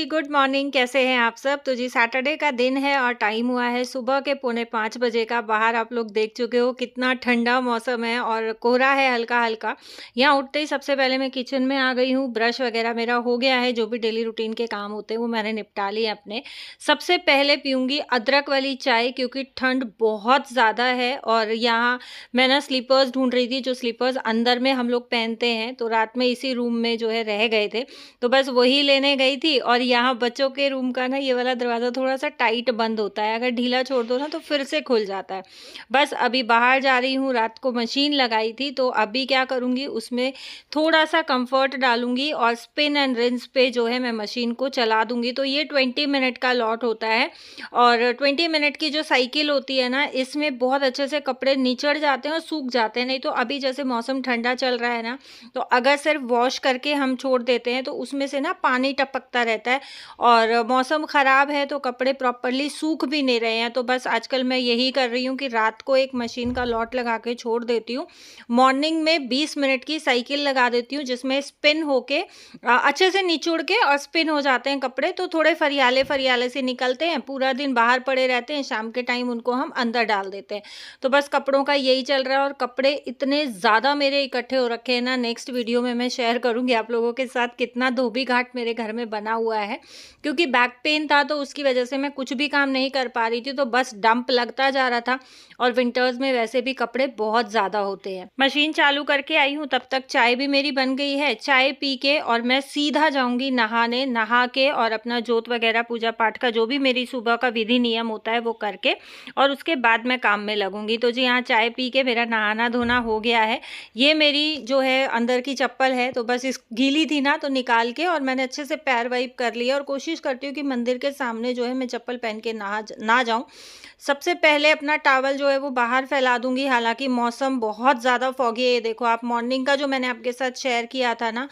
जी, good morning. कैसे हैं आप सब? तो जी सैटरडे का दिन है और टाइम हुआ है सुबह के पौने 5 बजे का। बाहर आप लोग देख चुके हो कितना ठंडा मौसम है और कोहरा है हल्का-हल्का। यहाँ उठते ही सबसे पहले मैं किचन में आ गई हूँ, ब्रश वगैरह मेरा हो गया है, जो भी डेली रूटीन के काम होते हैं वो मैंने निपटा लिए अपने। सबसे पहले पीऊँगी अदरक वाली चाय क्योंकि ठंड बहुत ज़्यादा है और यहाँ मैं ना स्लीपर्स ढूँढ रही थी, जो स्लीपर्स अंदर में हम लोग पहनते हैं, तो रात में इसी रूम में जो है रह गए थे। तो बस वही लेने गई थी और यहाँ बच्चों के रूम का ना ये वाला दरवाज़ा थोड़ा-सा टाइट बंद होता है, अगर ढीला छोड़ दो ना तो फिर से खुल जाता है। बस अभी बाहर जा रही हूँ, रात को मशीन लगाई थी तो अभी क्या करूँगी उसमें थोड़ा-सा कम्फर्ट डालूँगी और स्पिन एंड रिंस पे जो है मैं मशीन को चला दूँगी। तो ये 20 मिनट का लॉट होता है और 20 मिनट की जो साइकिल होती है ना, इसमें बहुत अच्छे से कपड़े निचड़ जाते हैं और सूख जाते हैं। नहीं तो अभी जैसे मौसम ठंडा चल रहा है ना, तो अगर सिर्फ वॉश करके हम छोड़ देते हैं तो उसमें से ना पानी टपकता रहता है और मौसम ख़राब है तो कपड़े प्रॉपरली सूख भी नहीं रहे हैं। तो बस आजकल मैं यही कर रही हूँ कि रात को एक मशीन का लॉट लगा के छोड़ देती हूँ। मॉर्निंग में 20 मिनट की साइकिल लगा देती हूँ जिसमें स्पिन होके अच्छे से निचुड़ के और स्पिन हो जाते हैं कपड़े, तो थोड़े फरियाले-फरियाले से निकलते हैं। पूरा दिन बाहर पड़े रहते हैं, शाम के टाइम उनको हम अंदर डाल देते हैं। तो बस कपड़ों का यही चल रहा है और कपड़े इतने ज़्यादा मेरे इकट्ठे हो रखे हैं ना, नेक्स्ट वीडियो में मैं शेयर करूँगी आप लोगों के साथ कितना धोबी घाट मेरे घर में बना हुआ है। क्योंकि बैक पेन था तो उसकी वजह से मैं कुछ भी काम नहीं कर पा रही थी, तो बस डंप लगता जा रहा था और विंटर्स में वैसे भी कपड़े बहुत ज़्यादा होते हैं। मशीन चालू करके आई हूँ, तब तक चाय भी मेरी बन गई है। चाय पी के और मैं सीधा जाऊँगी नहाने, नहा के और अपना जोत वगैरह पूजा पाठ का जो भी मेरी सुबह का विधि नियम होता है वो करके और उसके बाद मैं काम में लगूँगी। तो जी यहाँ चाय पी के मेरा नहाना-धोना हो गया है। ये मेरी जो है अंदर की चप्पल है, तो बस इस गीली थी ना तो निकाल के और मैंने अच्छे से पैर वाइप कर लिया और कोशिश करती हूँ कि मंदिर के सामने जो है मैं चप्पल पहन के ना जाऊँ। सबसे पहले अपना टॉवल जो है वो बाहर फैला दूँगी, हालाँकि मौसम बहुत ज़्यादा फॉगी है। ये देखो आप, मॉर्निंग का जो मैंने आपके साथ शेयर किया था ना,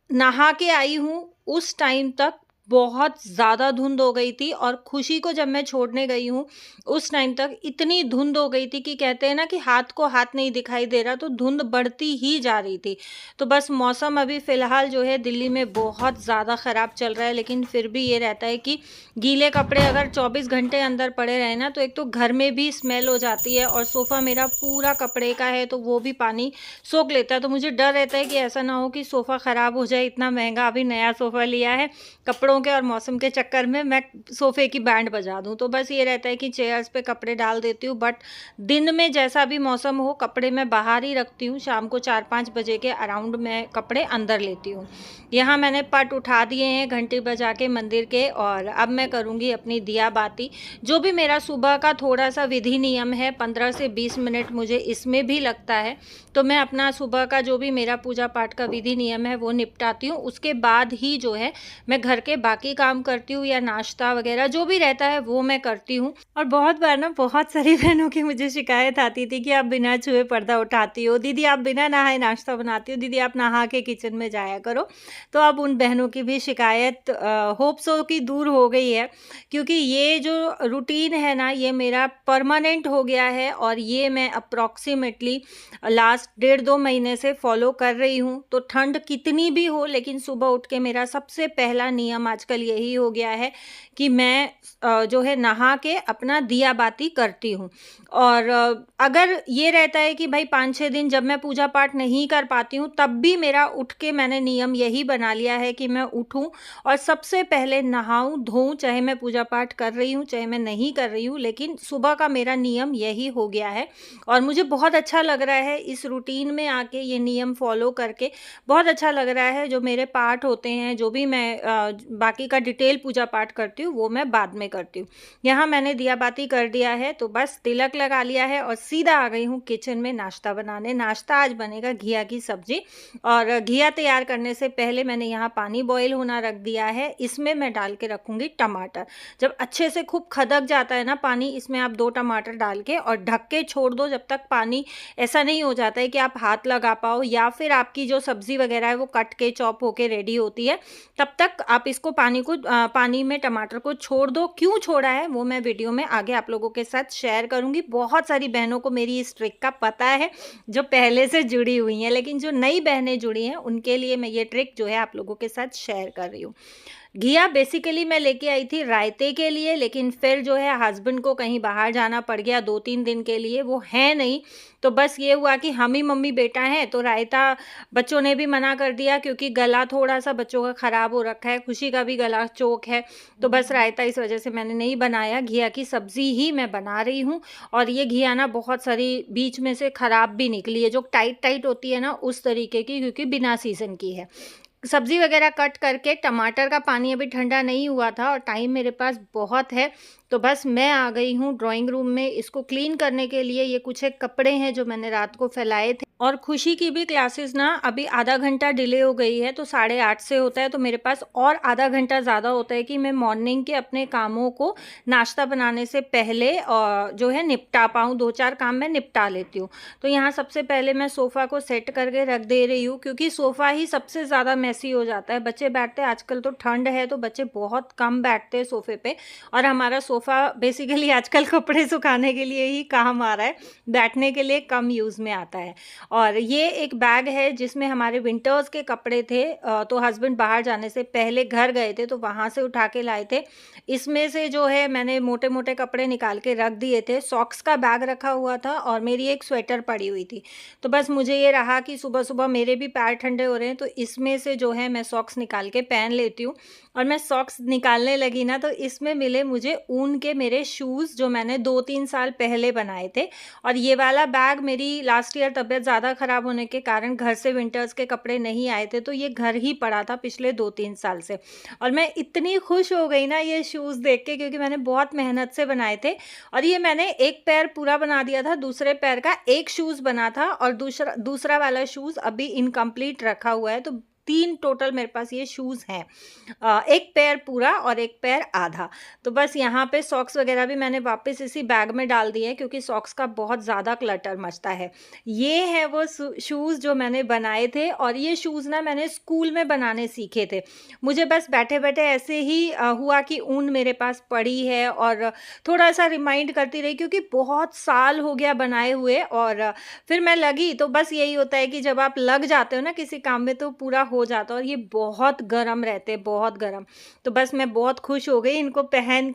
नहा के आई हूँ, उस टाइम तक बहुत ज़्यादा धुंध हो गई थी और खुशी को जब मैं छोड़ने गई हूँ, उस टाइम तक इतनी धुंध हो गई थी कि कहते हैं ना कि हाथ को हाथ नहीं दिखाई दे रहा, तो धुंध बढ़ती ही जा रही थी। तो बस मौसम अभी फ़िलहाल जो है दिल्ली में बहुत ज़्यादा ख़राब चल रहा है, लेकिन फिर भी ये रहता है कि गीले कपड़े अगर 24 घंटे अंदर पड़े रहे ना, तो एक तो घर में भी स्मेल हो जाती है और सोफ़ा मेरा पूरा कपड़े का है, तो वो भी पानी सोख लेता है। तो मुझे डर रहता है कि ऐसा ना हो कि सोफ़ा ख़राब हो जाए, इतना महँगा अभी नया सोफ़ा लिया है, कपड़ों के और मौसम के चक्कर में मैं सोफ़े की बैंड बजा दूँ। तो बस ये रहता है कि चेयर्स पे कपड़े डाल देती हूँ, बट दिन में जैसा भी मौसम हो कपड़े मैं बाहर ही रखती हूँ। शाम को 4-5 बजे के अराउंड मैं कपड़े अंदर लेती हूँ। यहाँ मैंने पट उठा दिए हैं घंटी बजा के मंदिर के और अब मैं करूँगी अपनी दिया बाती। जो भी मेरा सुबह का थोड़ा-सा विधि नियम है, 15 से 20 मिनट मुझे इसमें भी लगता है। तो मैं अपना सुबह का जो भी मेरा पूजा पाठ का विधि नियम है वो निपटाती हूँ। उसके बाद ही जो है मैं घर के बाकी काम करती हूँ या नाश्ता वगैरह जो भी रहता है वो मैं करती हूँ। और बहुत बार ना बहुत सारी बहनों की मुझे शिकायत आती थी कि आप बिना छुए पर्दा उठाती हो, दीदी आप बिना नहाए नाश्ता बनाती हो, दीदी आप नहा के किचन में जाया करो। तो अब उन बहनों की भी शिकायत होप सो कि दूर हो गई है, क्योंकि ये जो रूटीन है ना ये मेरा परमानेंट हो गया है और ये मैं अप्रॉक्सीमेटली लास्ट 1.5-2 महीने से फॉलो कर रही हूँ। तो ठंड कितनी भी हो, लेकिन सुबह उठ के मेरा सबसे पहला नियम आजकल यही हो गया है कि मैं जो है नहा के अपना दिया बाती करती हूँ। और अगर ये रहता है कि भाई 5-6 दिन जब मैं पूजा पाठ नहीं कर पाती हूँ, तब भी मेरा उठ के मैंने नियम यही बना लिया है कि मैं उठूँ और सबसे पहले नहाऊँ, धोऊँ, चाहे मैं पूजा पाठ कर रही हूँ, चाहे मैं नहीं कर रही हूँ, लेकिन सुबह का मेरा नियम यही हो गया है। और मुझे बहुत अच्छा लग रहा है इस रूटीन में आके, ये नियम फ़ॉलो करके बहुत अच्छा लग रहा है। जो मेरे पाठ होते हैं, जो भी मैं बाकी का डिटेल पूजा पाठ करती हूँ, वो मैं बाद में करती हूँ। यहाँ मैंने दिया बाती कर दिया है, तो बस तिलक लगा लिया है और सीधा आ गई हूँ किचन में नाश्ता बनाने। नाश्ता आज बनेगा घिया की सब्ज़ी और घिया तैयार करने से पहले मैंने यहाँ पानी बॉयल होना रख दिया है। इसमें मैं डाल के रखूँगी टमाटर। जब अच्छे से खूब खदक जाता है ना पानी, इसमें आप 2 टमाटर डाल के और ढक के छोड़ दो जब तक पानी ऐसा नहीं हो जाता है कि आप हाथ लगा पाओ या फिर आपकी जो सब्ज़ी वगैरह है वो कट के चॉप होके रेडी होती है। तब तक आप इसको पानी में टमाटर को छोड़ दो। क्यों छोड़ा है वो मैं वीडियो में आगे आप लोगों के साथ शेयर करूँगी। बहुत सारी बहनों को मेरी इस ट्रिक का पता है, जो पहले से जुड़ी हुई हैं, लेकिन जो नई बहनें जुड़ी हैं उनके लिए मैं ये ट्रिक जो है आप लोगों के साथ शेयर कर रही हूँ। घिया बेसिकली मैं लेके आई थी रायते के लिए, लेकिन फिर जो है हस्बैंड को कहीं बाहर जाना पड़ गया 2-3 दिन के लिए, वो हैं नहीं। तो बस ये हुआ कि हम ही मम्मी-बेटा हैं, तो रायता बच्चों ने भी मना कर दिया क्योंकि गला थोड़ा-सा बच्चों का ख़राब हो रखा है, खुशी का भी गला चोक है, तो बस रायता इस वज़ह से मैंने नहीं बनाया, घिया की सब्ज़ी ही मैं बना रही हूँ। और ये घिया ना बहुत सारी बीच में से ख़राब भी निकली है, जो टाइट-टाइट होती है ना, उस तरीके की, क्योंकि बिना सीज़न की है। सब्ज़ी वग़ैरह कट करके टमाटर का पानी अभी ठंडा नहीं हुआ था और टाइम मेरे पास बहुत है, तो बस मैं आ गई हूँ ड्राइंग रूम में इसको क्लीन करने के लिए। ये कुछ एक कपड़े हैं जो मैंने रात को फैलाए थे, और खुशी की भी क्लासेस ना अभी आधा घंटा डिले हो गई है, तो 8:30 से होता है, तो मेरे पास और आधा घंटा ज़्यादा होता है कि मैं मॉर्निंग के अपने कामों को नाश्ता बनाने से पहले जो है निपटा पाऊँ, 2-4 काम मैं निपटा लेती हूँ। तो यहाँ सबसे पहले मैं सोफ़ा को सेट करके रख दे रही हूँ, क्योंकि सोफ़ा ही सबसे ज़्यादा मेसी हो जाता है। बच्चे बैठते हैं, आजकल तो ठंड है तो बच्चे बहुत कम बैठते हैं सोफ़े पे, और हमारा सोफ़ा बेसिकली आजकल कपड़े सुखाने के लिए ही काम आ रहा है, बैठने के लिए कम यूज़ में आता है। और ये एक बैग है जिसमें हमारे विंटर्स के कपड़े थे, तो हस्बैंड बाहर जाने से पहले घर गए थे तो वहाँ से उठा के लाए थे। इसमें से जो है मैंने मोटे-मोटे कपड़े निकाल के रख दिए थे। सॉक्स का बैग रखा हुआ था और मेरी एक स्वेटर पड़ी हुई थी। तो बस मुझे ये रहा कि सुबह-सुबह मेरे भी पैर ठंडे हो रहे हैं, तो इसमें से जो है मैं सॉक्स निकाल के पहन लेती हूँ। और मैं सॉक्स निकालने लगी ना, तो इसमें मिले मुझे ऊन के मेरे शूज़, जो मैंने 2-3 साल पहले बनाए थे। और ये वाला बैग मेरी लास्ट ईयर तबीयत ज़्यादा ख़राब होने के कारण घर से विंटर्स के कपड़े नहीं आए थे, तो ये घर ही पड़ा था पिछले 2-3 साल से। और मैं इतनी खुश हो गई ना ये शूज़ देख के, क्योंकि मैंने बहुत मेहनत से बनाए थे, और ये मैंने एक पैर पूरा बना दिया था, दूसरे पैर का एक शूज़ बना था और दूसरा दूसरा वाला शूज़ अभी इनकम्प्लीट रखा हुआ है, तो 3 टोटल मेरे पास ये शूज़ हैं। एक पैर पूरा और एक पैर आधा। तो बस यहाँ पे सॉक्स वग़ैरह भी मैंने वापस इसी बैग में डाल दिए हैं, क्योंकि सॉक्स का बहुत ज़्यादा क्लटर मचता है। ये हैं वो शूज़ जो मैंने बनाए थे, और ये शूज़ ना मैंने स्कूल में बनाने सीखे थे। मुझे बस बैठे-बैठे ऐसे ही हुआ कि ऊन मेरे पास पड़ी है, और थोड़ा-सा रिमाइंड करती रही, क्योंकि बहुत साल हो गया बनाए हुए, और फिर मैं लगी। तो बस यही होता है कि जब आप लग जाते हो ना किसी काम में, तो पूरा हो जाता है, और ये बहुत गरम रहते हैं, बहुत गरम। तो बस मैं बहुत खुश हो गई इनको पहन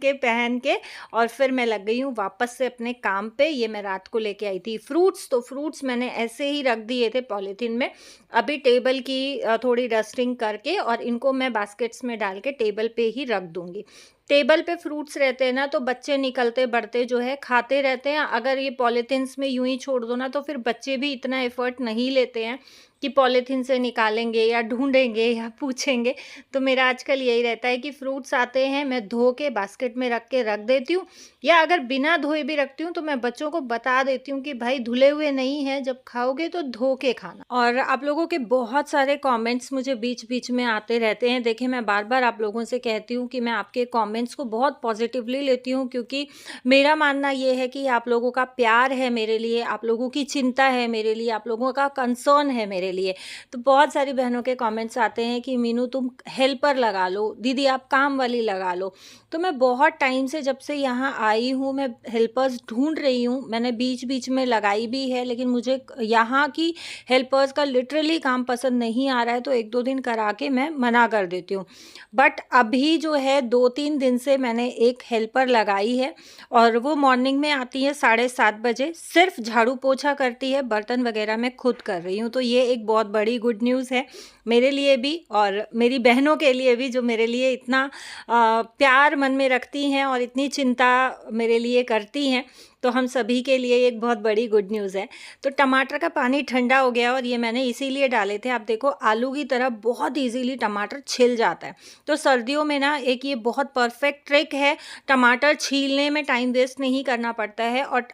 के, और फिर मैं लग गई हूँ वापस से अपने काम पे। ये मैं रात को लेके आई थी फ्रूट्स, तो फ्रूट्स मैंने ऐसे ही रख दिए थे पॉलीथीन में। अभी टेबल की थोड़ी डस्टिंग करके, और इनको मैं बास्केट्स में डाल के टेबल पे ही रख दूँगी। टेबल पे फ्रूट्स रहते हैं ना, तो बच्चे निकलते बढ़ते जो है खाते रहते हैं। अगर ये पॉलीथीन्स में यूँ ही छोड़ दो ना, तो फिर बच्चे भी इतना एफ़र्ट नहीं लेते हैं कि पॉलीथीन से निकालेंगे या ढूँढेंगे या पूछेंगे। तो मेरा आजकल यही रहता है कि फ्रूट्स आते हैं, मैं धो के बास्केट में रख के रख देती हूँ, या अगर बिना धोए भी रखती हूँ तो मैं बच्चों को बता देती हूँ कि भाई धुले हुए नहीं हैं, जब खाओगे तो धो के खाना। और आप लोगों के बहुत सारे कमेंट्स मुझे बीच-बीच में आते रहते हैं। देखिए, मैं बार-बार आप लोगों से कहती हूँ कि मैं आपके कमेंट्स को बहुत पॉजिटिवली लेती हूँ, क्योंकि मेरा मानना ये है कि आप लोगों का प्यार है मेरे लिए, आप लोगों की चिंता है मेरे लिए, आप लोगों का कंसर्न है मेरे लिए। तो बहुत सारी बहनों के कमेंट्स आते हैं कि मीनू तुम हेल्पर लगा लो, दीदी आप काम वाली लगा लो। तो मैं बहुत टाइम से, जब से यहाँ आई हूँ, मैं हेल्पर्स ढूँढ रही हूँ। मैंने बीच-बीच में लगाई भी है, लेकिन मुझे यहाँ की हेल्पर्स का लिटरली काम पसंद नहीं आ रहा है, तो 1-2 दिन करा के मैं मना कर देती हूँ। बट अभी जो है 2-3 दिन से मैंने एक हेल्पर लगाई है, और वो मॉर्निंग में आती है 7:30 बजे, सिर्फ़ झाड़ू पोछा करती है, बर्तन वग़ैरह मैं खुद कर रही हूँ। तो ये एक बहुत बड़ी गुड न्यूज़ है मेरे लिए भी, और मेरी बहनों के लिए भी, जो मेरे लिए इतना प्यार मन में रखती हैं और इतनी चिंता मेरे लिए करती हैं। तो हम सभी के लिए एक बहुत बड़ी गुड न्यूज़ है। तो टमाटर का पानी ठंडा हो गया, और ये मैंने इसीलिए डाले थे। आप देखो, आलू की तरह बहुत ईज़िली टमाटर छिल जाता है। तो सर्दियों में ना एक ये बहुत परफेक्ट ट्रिक है, टमाटर छीलने में टाइम वेस्ट नहीं करना पड़ता है, और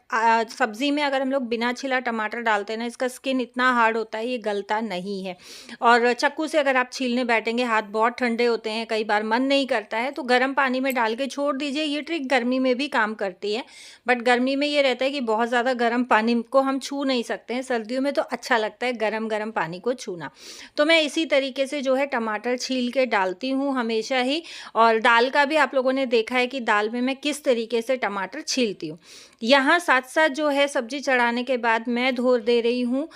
सब्ज़ी में अगर हम लोग बिना छिला टमाटर डालते हैं ना, इसका स्किन इतना हार्ड होता है, ये गलता नहीं है। और चाकू से अगर आप छीलने बैठेंगे, हाथ बहुत ठंडे होते हैं, कई बार मन नहीं करता है, तो गर्म पानी में डाल के छोड़ दीजिए। ये ट्रिक गर्मी में भी काम करती है, बट गर्मी में ये रहता है कि बहुत ज़्यादा गर्म पानी को हम छू नहीं सकते हैं, सर्दियों में तो अच्छा लगता है गरम-गरम पानी को छूना। तो मैं इसी तरीके से जो है टमाटर छील के डालती हूँ हमेशा ही, और दाल का भी आप लोगों ने देखा है कि दाल में मैं किस तरीके से टमाटर छीलती हूँ। यहाँ साथ-साथ जो है सब्ज़ी चढ़ाने के बाद मैं धो दे रही हूँ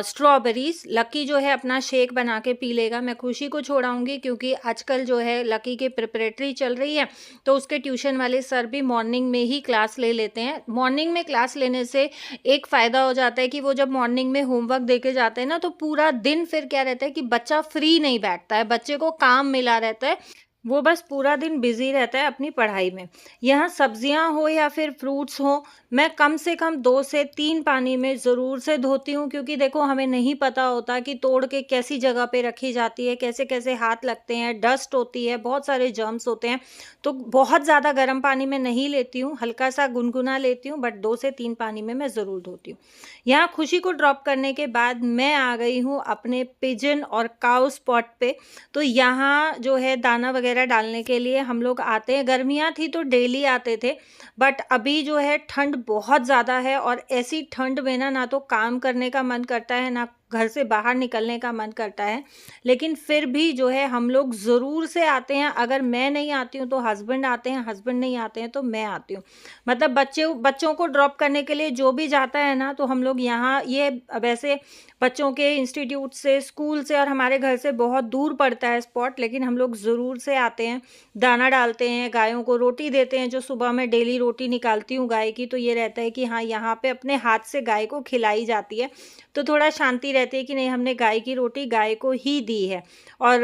स्ट्रॉबेरीज़। लकी जो है अपना शेक बना के पी लेगा, मैं खुशी को छोड़ाऊँगी क्योंकि आजकल जो है लकी की प्रिपरेटरी चल रही है, तो उसके ट्यूशन वाले सर भी मॉर्निंग में ही क्लास ले लेते हैं। मॉर्निंग में क्लास लेने से एक फ़ायदा हो जाता है कि वो जब मॉर्निंग में होमवर्क देके जाते हैं ना, तो पूरा दिन फिर क्या रहता है कि बच्चा फ्री नहीं बैठता है, बच्चे को काम मिला रहता है। वो बस पूरा दिन बिज़ी रहता है अपनी पढ़ाई में। यहाँ सब्जियाँ हो या फिर फ्रूट्स हों, मैं कम से कम 2 से 3 पानी में ज़रूर से धोती हूँ, क्योंकि देखो हमें नहीं पता होता कि तोड़ के कैसी जगह पे रखी जाती है, कैसे-कैसे हाथ लगते हैं, डस्ट होती है, बहुत सारे जर्म्स होते हैं। तो बहुत ज़्यादा गर्म पानी में नहीं लेती हूँ, हल्का-सा गुनगुना लेती हूँ, बट 2 से 3 पानी में मैं ज़रूर धोती हूँ। यहाँ खुशी को ड्रॉप करने के बाद मैं आ गई हूँ अपने पिजन और काऊ स्पॉट पे। तो यहाँ जो है दाना वगैरह डालने के लिए हम लोग आते हैं। गर्मियाँ थी तो डेली आते थे, बट अभी जो है ठंड बहुत ज़्यादा है, और ऐसी ठंड में ना तो काम करने का मन करता है, ना घर से बाहर निकलने का मन करता है। लेकिन फिर भी जो है हम लोग ज़रूर से आते हैं। अगर मैं नहीं आती हूँ तो हस्बैंड आते हैं, हस्बैंड नहीं आते हैं तो मैं आती हूँ। मतलब बच्चों को ड्रॉप करने के लिए जो भी जाता है ना, तो हम लोग यहाँ ये वैसे बच्चों के इंस्टीट्यूट से, स्कूल से और हमारे घर से बहुत दूर पड़ता है स्पॉट, लेकिन हम लोग ज़रूर से आते हैं। दाना डालते हैं, गायों को रोटी देते हैं, जो सुबह मैं डेली रोटी निकालती हूँ गाय की, तो ये रहता है कि हाँ, यहाँ पे अपने हाथ से गाय को खिलाई जाती है, तो थोड़ा शांति रहती है कि नहीं, हमने गाय की रोटी गाय को ही दी है। और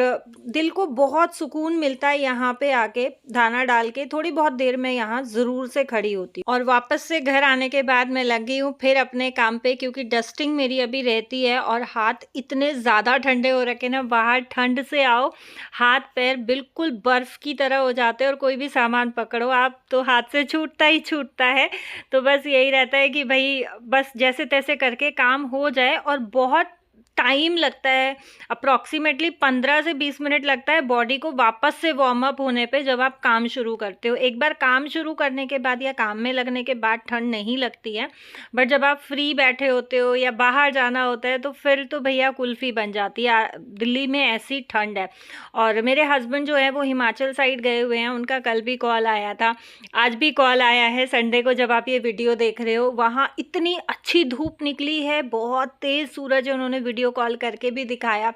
दिल को बहुत सुकून मिलता है यहाँ पे आके दाना डाल के। थोड़ी बहुत देर मैं यहाँ ज़रूर से खड़ी होती हूँ, और वापस से घर आने के बाद मैं लगी हूँ फिर अपने काम पे, क्योंकि डस्टिंग मेरी अभी रहती है और हाथ इतने ज़्यादा ठंडे हो रखे ना, बाहर ठंड से आओ, हाथ पैर बिल्कुल बर्फ़ की तरह हो जाते हैं, और कोई भी सामान पकड़ो आप तो हाथ से छूटता ही छूटता है। तो बस यही रहता है कि भई बस जैसे-तैसे करके काम हो जाए, और बहुत टाइम लगता है, अप्रॉक्सिमेटली 15 से 20 मिनट लगता है बॉडी को वापस से वार्म अप होने पे, जब आप काम शुरू करते हो। एक बार काम शुरू करने के बाद या काम में लगने के बाद ठंड नहीं लगती है, बट जब आप फ्री बैठे होते हो या बाहर जाना होता है तो फिर तो भैया कुल्फ़ी बन जाती है। दिल्ली में ऐसी ठंड है। और मेरे हस्बैंड जो है वो हिमाचल साइड गए हुए हैं, उनका कल भी कॉल आया था, आज भी कॉल आया है संडे को जब आप ये वीडियो देख रहे हो। वहाँ इतनी अच्छी धूप निकली है, बहुत तेज़ सूरज है, उन्होंने वीडियो कॉल करके भी दिखाया,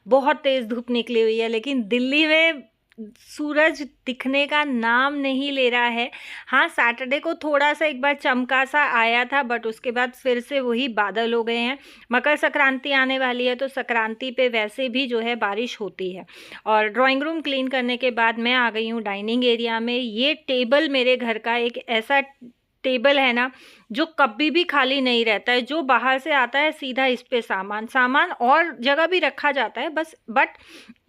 बहुत तेज़ धूप निकली हुई है। लेकिन दिल्ली में सूरज दिखने का नाम नहीं ले रहा है। हाँ, सैटरडे को थोड़ा-सा एक बार चमका-सा आया था, बट उसके बाद फिर से वही बादल हो गए हैं। मकर संक्रांति आने वाली है, तो संक्रांति पे वैसे भी जो है बारिश होती है। और ड्राइंग रूम क्लीन करने के बाद मैं आ गई हूँ डाइनिंग एरिया में। ये टेबल मेरे घर का एक ऐसा टेबल है ना, जो कभी भी खाली नहीं रहता है। जो बाहर से आता है सीधा इस पे सामान और जगह भी रखा जाता है, बस बट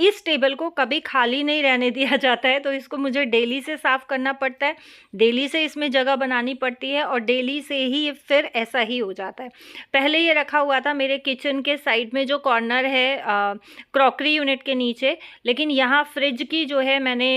इस टेबल को कभी खाली नहीं रहने दिया जाता है। तो इसको मुझे डेली से साफ़ करना पड़ता है, डेली से इसमें जगह बनानी पड़ती है, और डेली से ही ये फिर ऐसा ही हो जाता है। पहले ये रखा हुआ था मेरे किचन के साइड में, जो कॉर्नर है क्रॉकरी यूनिट के नीचे, लेकिन यहाँ फ्रिज की जो है मैंने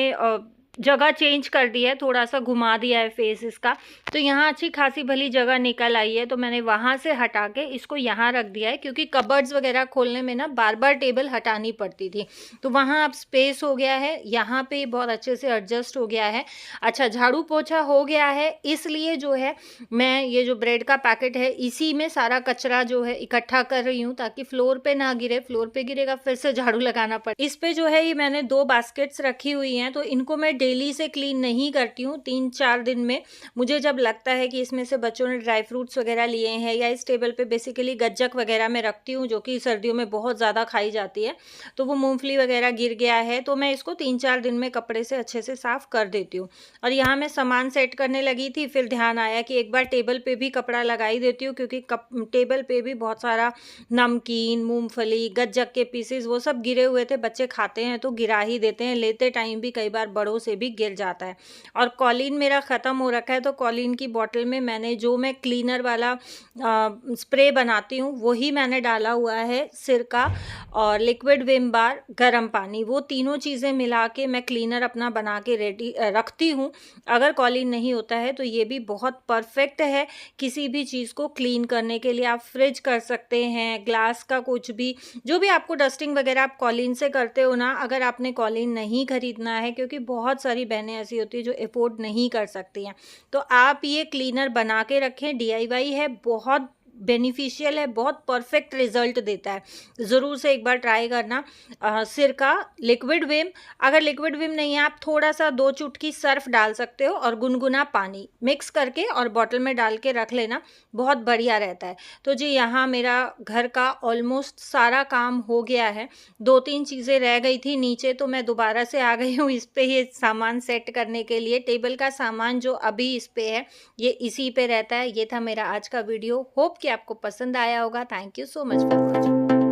जगह चेंज कर दी है, थोड़ा-सा घुमा दिया है फेस इसका, तो यहाँ अच्छी खासी भली जगह निकल आई है, तो मैंने वहाँ से हटा के इसको यहाँ रख दिया है, क्योंकि कबर्ड्स वगैरह खोलने में ना बार-बार टेबल हटानी पड़ती थी। तो वहाँ अब स्पेस हो गया है, यहाँ पे बहुत अच्छे से एडजस्ट हो गया है। अच्छा, झाड़ू-पोछा हो गया है, इसलिए जो है मैं ये जो ब्रेड का पैकेट है, इसी में सारा कचरा जो है इकट्ठा कर रही हूँ, ताकि फ्लोर पे ना गिरे, फ्लोर पे गिरेगा फिर से झाड़ू लगाना पड़े। इस पे जो है ये मैंने 2 बास्केट्स रखी हुई हैं, तो इनको मैं डेली से क्लीन नहीं करती हूँ, 3-4 दिन में। मुझे जब लगता है कि इसमें से बच्चों ने ड्राई फ्रूट्स वगैरह लिए हैं, या इस टेबल पे बेसिकली गज्जक वगैरह मैं रखती हूँ, जो कि सर्दियों में बहुत ज़्यादा खाई जाती है, तो वो मूँगफली वगैरह गिर गया है, तो मैं इसको 3-4 दिन में कपड़े से अच्छे से साफ़ कर देती हूँ। और यहाँ मैं सामान सेट करने लगी थी, फिर ध्यान आया कि एक बार टेबल पे भी कपड़ा लगा ही देती हूँ, क्योंकि टेबल पे भी बहुत सारा नमकीन, मूँगफली, गज्जक के पीसेस वो सब गिरे हुए थे। बच्चे खाते हैं तो गिरा ही देते हैं, लेते टाइम भी कई बार बड़ों से से भी गिर जाता है। और कॉलीन मेरा ख़त्म हो रखा है, तो कॉलीन की बॉटल में मैं क्लीनर वाला स्प्रे बनाती हूँ, वही मैंने डाला हुआ है, सिरका और लिक्विड विम बार, गर्म पानी, वो तीनों चीज़ें मिला के मैं क्लीनर अपना बना के रेडी रखती हूँ। अगर कॉलीन नहीं होता है तो ये भी बहुत परफेक्ट है किसी भी चीज़ को क्लीन करने के लिए। आप फ्रिज कर सकते हैं, ग्लास का कुछ भी, जो भी आपको डस्टिंग वगैरह आप कॉलीन से करते हो ना, अगर आपने कॉलीन नहीं खरीदना है, क्योंकि बहुत सारी बहनें ऐसी होती हैं जो अफोर्ड नहीं कर सकती हैं, तो आप ये क्लीनर बना के रखें, डीआईवाई है, बहुत बेनिफिशियल है, बहुत परफेक्ट रिजल्ट देता है। ज़रूर से एक बार ट्राई करना। सिरका, लिक्विड विम, अगर लिक्विड विम नहीं है, आप थोड़ा-सा 2 चुटकी सर्फ़ डाल सकते हो और गुनगुना पानी मिक्स करके और बॉटल में डाल के रख लेना, बहुत बढ़िया रहता है। तो जी, यहाँ मेरा घर का ऑलमोस्ट सारा काम हो गया है। 2-3 चीज़ें रह गई थी नीचे, तो मैं दोबारा से आ गई हूँ इस पे ये सामान सेट करने के लिए। टेबल का सामान जो अभी इस पे है, ये इसी पे रहता है। ये था मेरा आज का वीडियो। होप कि आपको पसंद आया होगा। Thank you so much for watching.